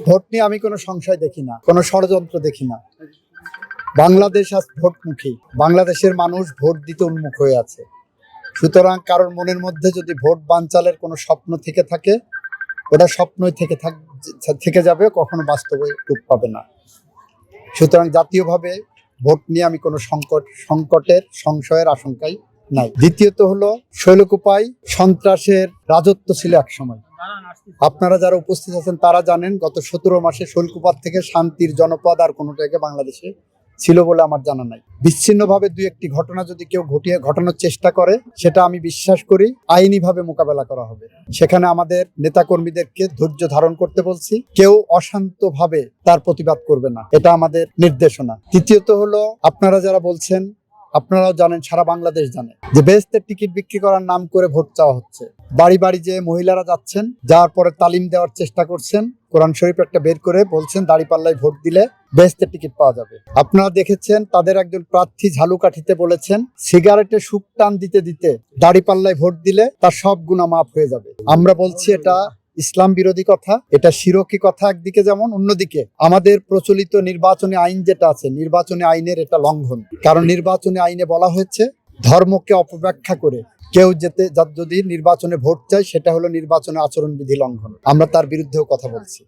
Vote নিয়ে আমি কোনো সংশয় দেখি না, কোনো ষড়যন্ত্র দেখি না। বাংলাদেশ আজ ভোটমুখী, বাংলাদেশের মানুষ ভোট দিতে উন্মুখ হয়ে আছে। সুতরাং কারোর মনের মধ্যে যদি ভোট বানচালের কোনো স্বপ্ন থেকে থাকে, ওটা স্বপ্নই থেকে যাবে, কখনো বাস্তবে রূপ পাবে না। সুতরাং জাতীয়ভাবে ভোট নিয়ে আমি কোনো সংকটের সংশয়ের আশঙ্কাই নাই। দ্বিতীয়ত হলো, শৈলকুপায় সন্ত্রাসের রাজত্ব ছিল এক সময়। আপনারা যারা উপস্থিত আছেন তারা জানেন, গত 17 মাসে শৈলকুপার থেকে শান্তির জনপদ আর কোনো জায়গায় বাংলাদেশে ছিল বলে আমার জানা নাই। বিচ্ছিন্নভাবে দুই একটি ঘটনা যদি কেউ ঘটানোর চেষ্টা করে, সেটা আমি বিশ্বাস করি আইনিভাবে মোকাবেলা করা হবে। সেখানে আমাদের নেতাকর্মীদেরকে ধৈর্য ধারণ করতে বলছি, কেউ অশান্তভাবে তার প্রতিবাদ করবে না, এটা আমাদের নির্দেশনা। তৃতীয়ত হলো, আপনারা যারা বলছেন, আপনারাও জানেন, সারা বাংলাদেশ জানে যে বেহেশতের টিকিট বিক্রি করার নাম করে ভোট চাওয়া হচ্ছে। বাড়ি বাড়ি যে মহিলারা যাচ্ছেন, যাওয়ার পরে তালিম দেওয়ার চেষ্টা করছেন, কোরআন শরীফ একটা বের করে বলছেন দাঁড়িপাল্লায় ভোট দিলে বেহেশতের টিকিট পাওয়া যাবে। আপনারা দেখেছেন তাদের একজন প্রার্থী ঝালুকাঠিতে বলেছেন সিগারেটে শুক টান দিতে দিতে দাঁড়িপাল্লায় ভোট দিলে তার সব গুনাহ মাফ হয়ে যাবে। আমরা বলছি এটা ইসলাম বিরোধী কথা, এটা শিরকি কথা একদিকে, যেমন অন্যদিকে আমাদের প্রচলিত নির্বাচনী আইন যেটা আছে, নির্বাচনী আইনের এটা লঙ্ঘন। কারণ নির্বাচনী আইনে বলা হয়েছে ধর্মকে অপব্যাখ্যা করে কেউ যদি নির্বাচনে ভোট চায়, সেটা হলো নির্বাচনে আচরণবিধি লঙ্ঘন। আমরা তার বিরুদ্ধেও কথা বলছি।